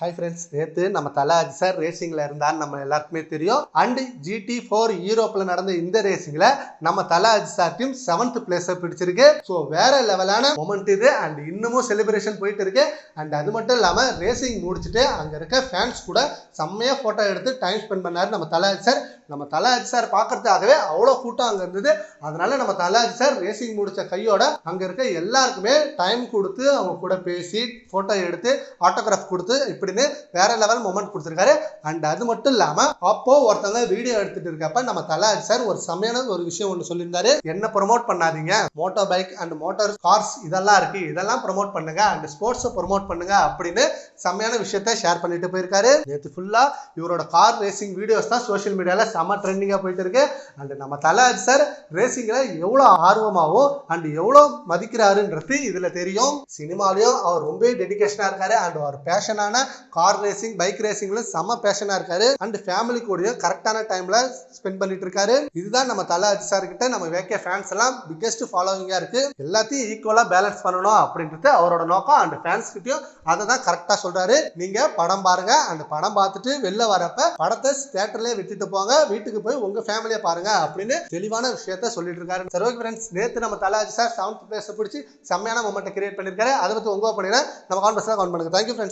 Hi friends, நேற்று நம்ம Thala Ajith sir ரேசிங்கில் இருந்தான்னு நம்ம எல்லாருக்குமே தெரியும். அண்ட் GT4 யூரோப்பில் நடந்த இந்த ரேசிங்கில் நம்ம Thala Ajith sir team 7th பிளேஸை பிடிச்சிருக்கு. ஸோ வேற லெவலான மொமெண்ட் இது. அண்ட் இன்னமும் செலிப்ரேஷன் போயிட்டு இருக்கு. அண்ட் அது மட்டும் இல்லாமல் ரேசிங் முடிச்சுட்டு அங்கே இருக்க ஃபேன்ஸ் கூட செம்மையாக ஃபோட்டோ எடுத்து டைம் ஸ்பெண்ட் பண்ணார் நம்ம தல அஜித் சார். நம்ம தல அஜித் சார் பார்க்கறதுக்காகவே அவ்வளோ கூட்டம் அங்கே இருந்தது. அதனால நம்ம தல அஜித் சார் ரேசிங் முடிச்ச கையோட அங்கே இருக்க எல்லாருக்குமே டைம் கொடுத்து அவங்க கூட பேசி ஃபோட்டோ எடுத்து ஆட்டோகிராஃப் கொடுத்து இப்படி வேற லெவல் மொமெண்ட் கொடுத்திருக்காரு. அண்ட் அது மட்டும் இல்லாம அப்போ ஒருத்தவங்க வீடியோ எடுத்துட்டு இருக்கப்ப நம்ம தல அஜித் சார் ஒரு செம்மையான ஒரு விஷயம் ஒன்று சொல்லியிருந்தாரு. என்ன ப்ரொமோட் பண்ணாதீங்க, motor bike and motor cars இதெல்லாம் இருக்கு, இதெல்லாம் ப்ரொமோட் பண்ணுங்க அண்ட் ஸ்போர்ட்ஸை ப்ரொமோட் பண்ணுங்க அப்படின்னு செம்மையான விஷயத்த ஷேர் பண்ணிட்டு போயிருக்காரு. நேற்று ஃபுல்லா இவரோட கார் ரேசிங் வீடியோஸ் தான் சோஷியல் மீடியால செம்ம ட்ரெண்டிங்கா போயிட்டு இருக்கு. அண்ட் நம்ம தல அஜித் சார் ரேசிங்ல எவ்வளவு ஆர்வமாகவும் அண்ட் எவ்வளவு மதிக்கிறாருன்றது இதுல தெரியும். சினிமாலையும் அவர் ரொம்ப டெடிகேஷனா இருக்காரு. அண்ட் ஒரு பேஷனான கார் ரேசிங் பைக் ரேசிங்ல செம்ம பேஷனா இருக்காரு. அண்ட் ஃபேமிலி கூட கரெக்டான டைம்ல ஸ்பெண்ட் பண்ணிட்டு இருக்காரு. இதுதான் நம்ம தல அஜித் சார் கிட்ட நம்ம வேகே ஃபேன்ஸ் எல்லாம் பிக்கெஸ்ட் ஃபாலோவிங்கா இருக்கு. எல்லாத்தையும் ஈக்குவலா பேலன்ஸ் பண்ணணும் அப்படின்றது அவரோட நோக்கம். அண்ட் ஃபேன்ஸ் கிட்டயும் அதை தான் கரெக்டா சொல்றாரு. நீங்க படம் பாருங்க, அந்த படம் பார்த்துட்டு வெளில வரப்ப படத்தை தியேட்டர்லயே விட்டுட்டு போங்க, வீட்டுக்கு போய் உங்க ஃபேமிலியை பாருங்க அப்படின்னு தெளிவான விஷயத்த சொல்லிட்டு இருக்காரு. சரி ஓகே ஃப்ரெண்ட்ஸ், நேற்று நம்ம Thala Ajith sir 7th place பிடிச்சி செம்மையான மொமெண்ட் கிரியேட் பண்ணிருக்காரு. அதை பத்தி உங்க பண்ணிடுறேன். நம்ம கான்வர்ஸ்ல கவுண்ட் பண்ணுங்க. Thank you friends.